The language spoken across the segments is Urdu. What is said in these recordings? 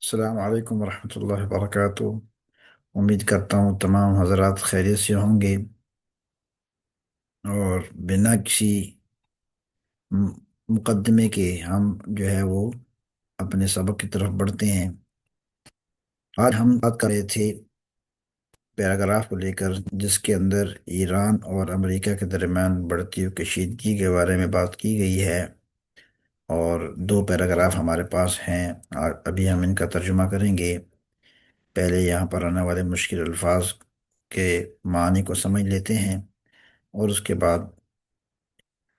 السلام علیکم ورحمۃ اللہ وبرکاتہ۔ امید کرتا ہوں تمام حضرات خیریت سے ہوں گے، اور بنا کسی م- مقدمے کے ہم جو ہے وہ اپنے سبق کی طرف بڑھتے ہیں۔ آج ہم بات کر رہے تھے پیراگراف کو لے کر، جس کے اندر ایران اور امریکہ کے درمیان بڑھتی ہوئی کشیدگی کے بارے میں بات کی گئی ہے، اور دو پیراگراف ہمارے پاس ہیں اور ابھی ہم ان کا ترجمہ کریں گے۔ پہلے یہاں پر آنے والے مشکل الفاظ کے معنی کو سمجھ لیتے ہیں، اور اس کے بعد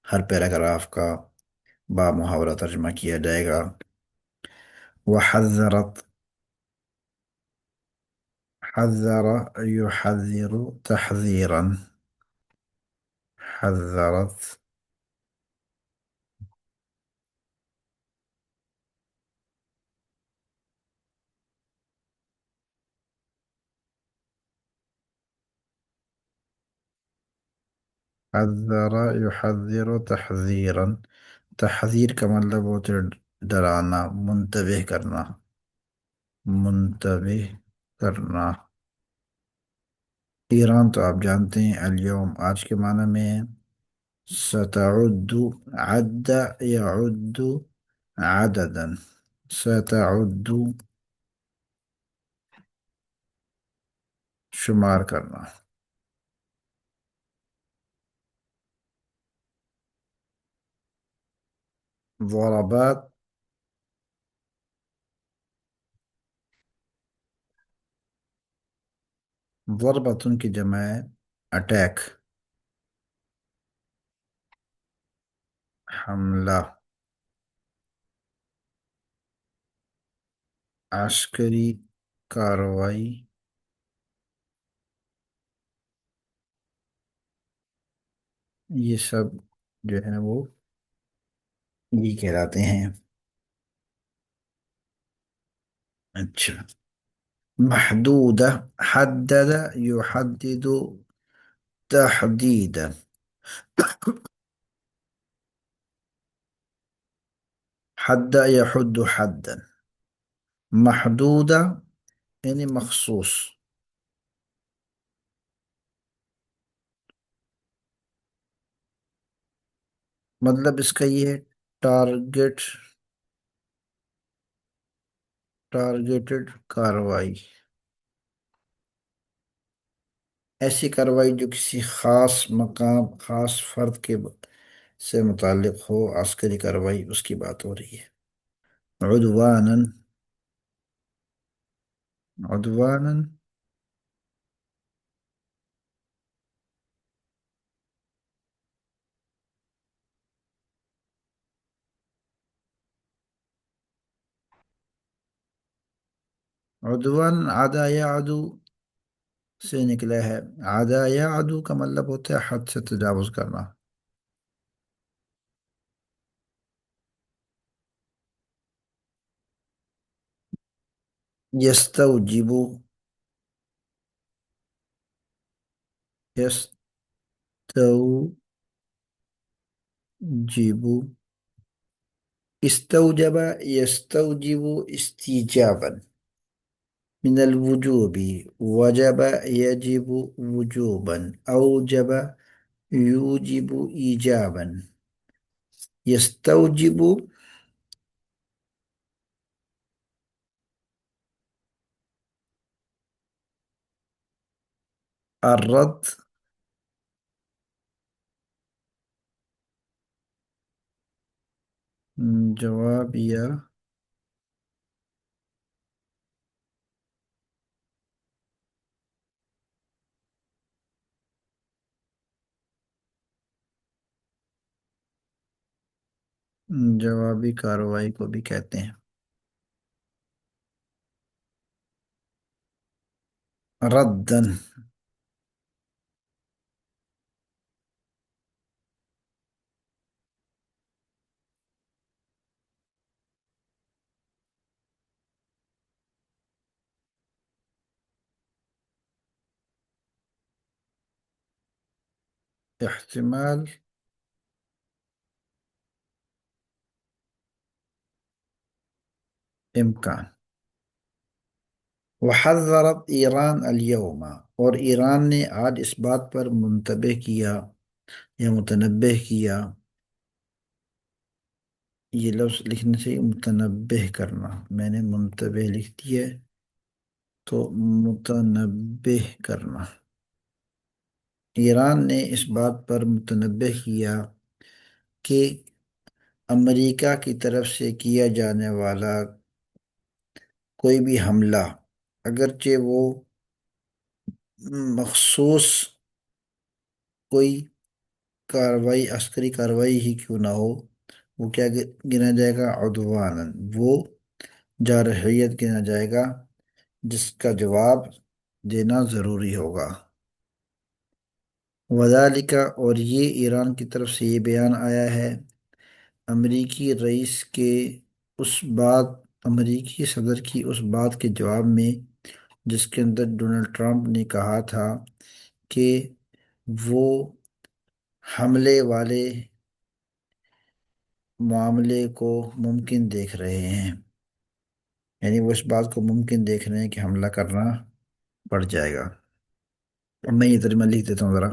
ہر پیراگراف کا با محاورہ ترجمہ کیا جائے گا۔ وحذرت، حذر، يحذر تحذيرا، حذرت، حذر، يحذر تحذيرا۔ تحذیر کا مطلب ہوتا ہے ڈرانا، منتبہ کرنا، منتبہ کرنا۔ ایران تو آپ جانتے ہیں اليوم آج کے معنی میں ہے۔ ستعد، عد يعد عددا، ستعد شمار کرنا۔ ضربات، ضربتن کی جمع ہے اٹیک، حملہ، عسکری کاروائی، یہ سب جو ہے وہ یہ کہلاتے ہیں۔ اچھا، محدودہ، حدد يحدد تحديدا، حد يحد حدا، محدودہ یعنی مخصوص، مطلب اس کا یہ ہے ٹارگٹ، ٹارگیٹڈ کاروائی، ایسی کاروائی جو کسی خاص مقام، خاص فرد کے سے متعلق ہو، عسکری کاروائی اس کی بات ہو رہی ہے۔ عدوانا، عدوانا، عدوان عدا یعدو سے نکلا ہے۔ عدا یعدو کا مطلب ہوتا ہے حد سے تجاوز کرنا۔ یستوجب، یستوجب، استوجب، يستوجب استيجابا من الوجوب، وجب يجب وجوبا، أوجب يوجب إيجابا، يستوجب الرد، جواب یا جوابی کارروائی کو بھی کہتے ہیں۔ ردن، احتمال، امکان، وحذرت ایران اليوم، اور ایران نے آج اس بات پر منتبہ کیا یا متنبہ کیا، یہ لفظ لکھنے سے متنبہ کرنا، میں نے منتبہ لکھ دیا ہے، تو متنبہ کرنا۔ ایران نے اس بات پر متنبہ کیا کہ امریکہ کی طرف سے کیا جانے والا کوئی بھی حملہ، اگرچہ وہ مخصوص کوئی کاروائی، عسکری کاروائی ہی کیوں نہ ہو، وہ کیا گنا جائے گا؟ عدواناً، وہ جارحیت گنا جائے گا، جس کا جواب دینا ضروری ہوگا۔ وذالک، اور یہ ایران کی طرف سے یہ بیان آیا ہے امریکی رئیس کے اس بات امریکی صدر کی اس بات کے جواب میں جس کے اندر ڈونلڈ ٹرمپ نے کہا تھا کہ وہ حملے والے معاملے کو ممکن دیکھ رہے ہیں، یعنی وہ اس بات کو ممکن دیکھ رہے ہیں کہ حملہ کرنا پڑ جائے گا۔ اب میں یہ ترجمہ لکھ دیتا ہوں ذرا۔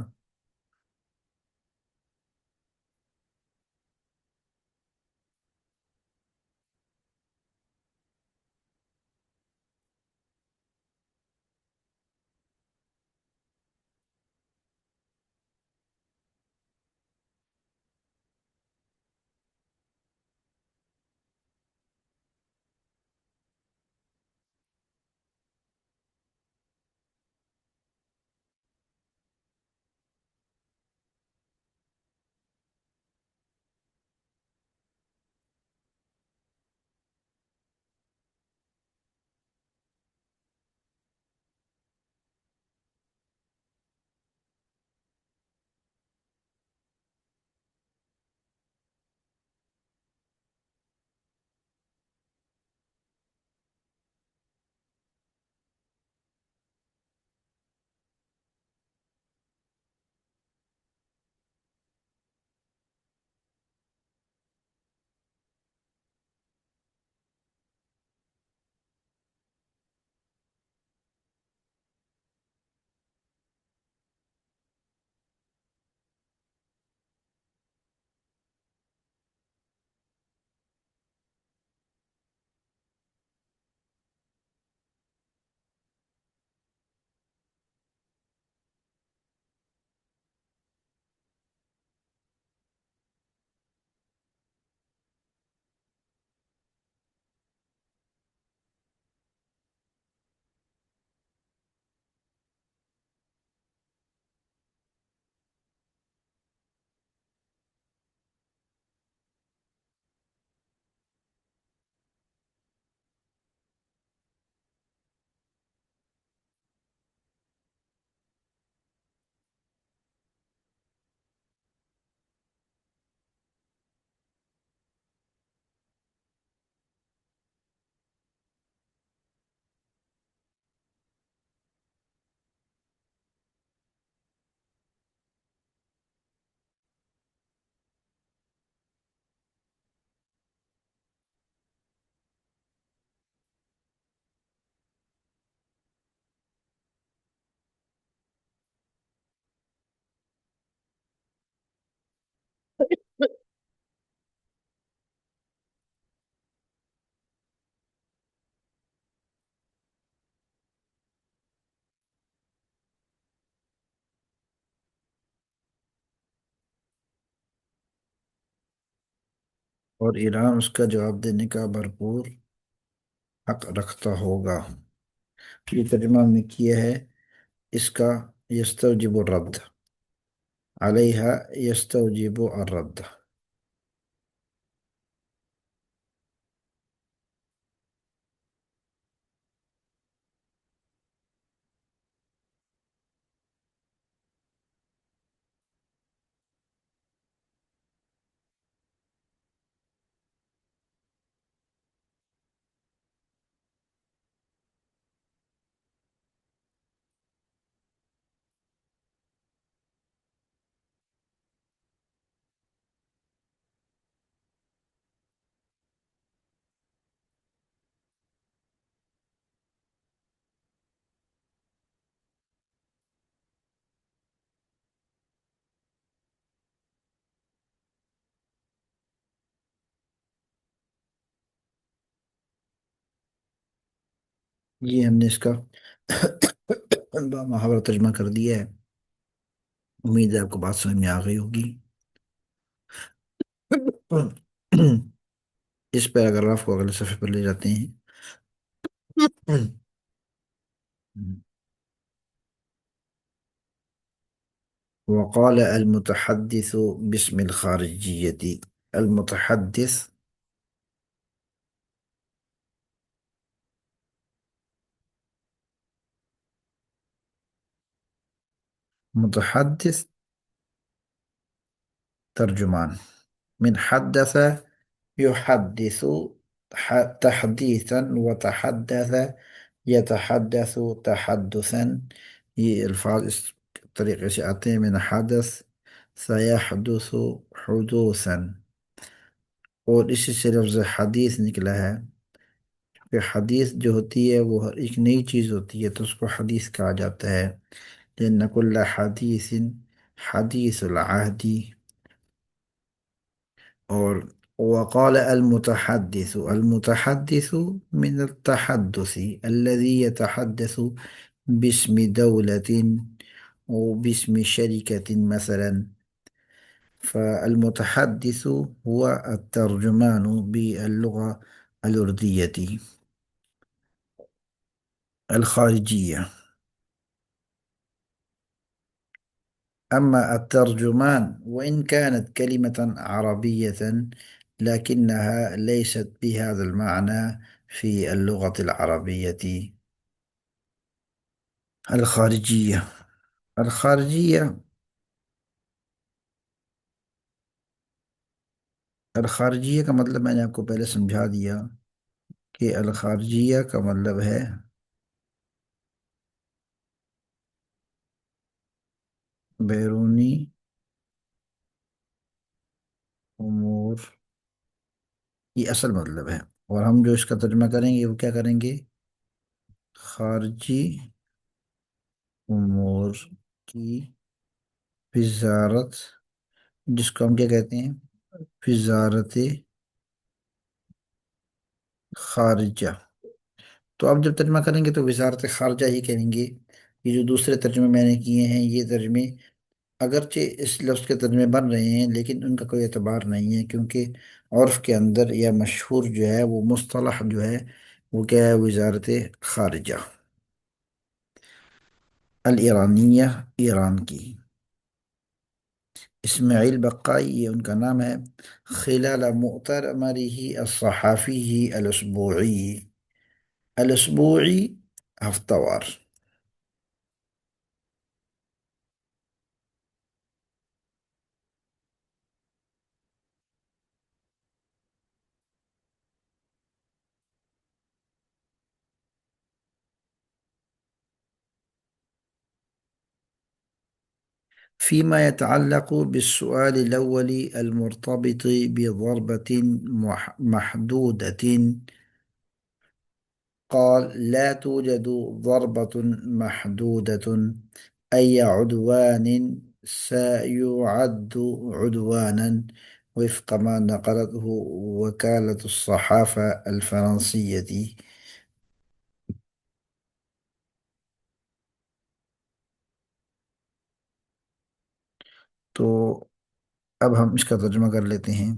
اور ایران اس کا جواب دینے کا بھرپور حق رکھتا ہوگا۔ یہ ترجمہ ہم نے کیا ہے اس کا، یستوجب الرد، علیہا یستوجب الرد۔ یہ ہم نے اس کا محاورہ ترجمہ کر دیا ہے۔ امید ہے آپ کو بات سمجھ میں آ گئی ہوگی۔ اس پیراگراف کو اگلے صفحے پر لے جاتے ہیں۔ وقال المتحدث باسم الخارجية. المتحدث متحدث ترجمان. من حدث يحدث تحديثا، وتحدث يتحدث تحدثا. یہ الفاظ اس طریقے سے آتے ہیں، من حدث سيحدث حدوثا، اور اسی سے لفظ حدیث نکلا ہے کہ حدیث جو ہوتی ہے وہ ہر ایک نئی چیز ہوتی ہے تو اس کو حدیث کہا جاتا ہے، لأن كل حدیث حدیث العہد. اور وقال المتحدث. المتحدث من التحدث الذي يتحدث باسم دولة أو باسم شركة مثلا. فالمتحدث هو الترجمان باللغة الأردية الخارجية. أما الترجمان وإن كانت كلمة عربية لكنها ليست بهذا المعنى في اللغة العربية الخارجية. الخارجية الخارجية کا مطلب میں نے آپ کو پہلے سمجھا دیا کہ الخارجیہ کا مطلب ہے بیرونی امور، یہ اصل مطلب ہے، اور ہم جو اس کا ترجمہ کریں گے وہ کیا کریں گے؟ خارجی امور کی وزارت، جس کو ہم کیا کہتے ہیں؟ وزارت خارجہ. تو آپ جب ترجمہ کریں گے تو وزارت خارجہ ہی کہیں گے. یہ جو دوسرے ترجمے میں نے کیے ہیں یہ ترجمے اگرچہ اس لفظ کے ترجمے بن رہے ہیں لیکن ان کا کوئی اعتبار نہیں ہے، کیونکہ عرف کے اندر یا مشہور جو ہے وہ مصطلح جو ہے وہ کیا ہے؟ وزارت خارجہ الایرانیہ، ایران کی. اسماعیل بقائی یہ ان کا نام ہے. خلال مؤتمره الصحافی الاسبوعی. الاسبوعی ہفتہ وار. فيما يتعلق بالسؤال الأول المرتبط بضربة محدودة، قال لا توجد ضربة محدودة. أي عدوان سيعد عدوانا وفق ما نقلته وكالة الصحافة الفرنسية. تو اب ہم اس کا ترجمہ کر لیتے ہیں.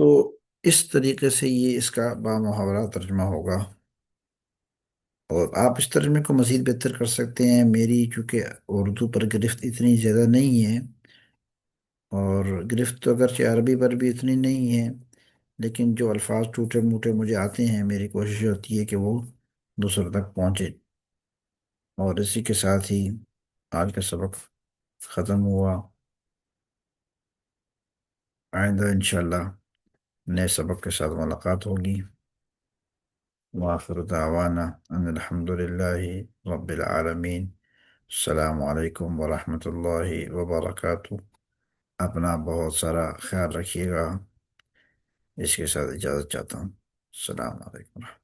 تو اس طریقے سے یہ اس کا بامحاورہ ترجمہ ہوگا، اور آپ اس ترجمے کو مزید بہتر کر سکتے ہیں۔ میری چونکہ اردو پر گرفت اتنی زیادہ نہیں ہے، اور گرفت تو اگرچہ عربی پر بھی اتنی نہیں ہے، لیکن جو الفاظ ٹوٹے موٹے مجھے آتے ہیں، میری کوشش ہوتی ہے کہ وہ دوسروں تک پہنچے۔ اور اسی کے ساتھ ہی آج کا سبق ختم ہوا۔ آئندہ انشاءاللہ نئے سبق کے ساتھ ملاقات ہوگی۔ وآخر دعوانا ان الحمد للہ رب العالمین۔ السلام علیکم ورحمۃ اللہ وبرکاتہ۔ اپنا بہت سارا خیال رکھیے گا، اس کے ساتھ اجازت چاہتا ہوں۔ السلام علیکم۔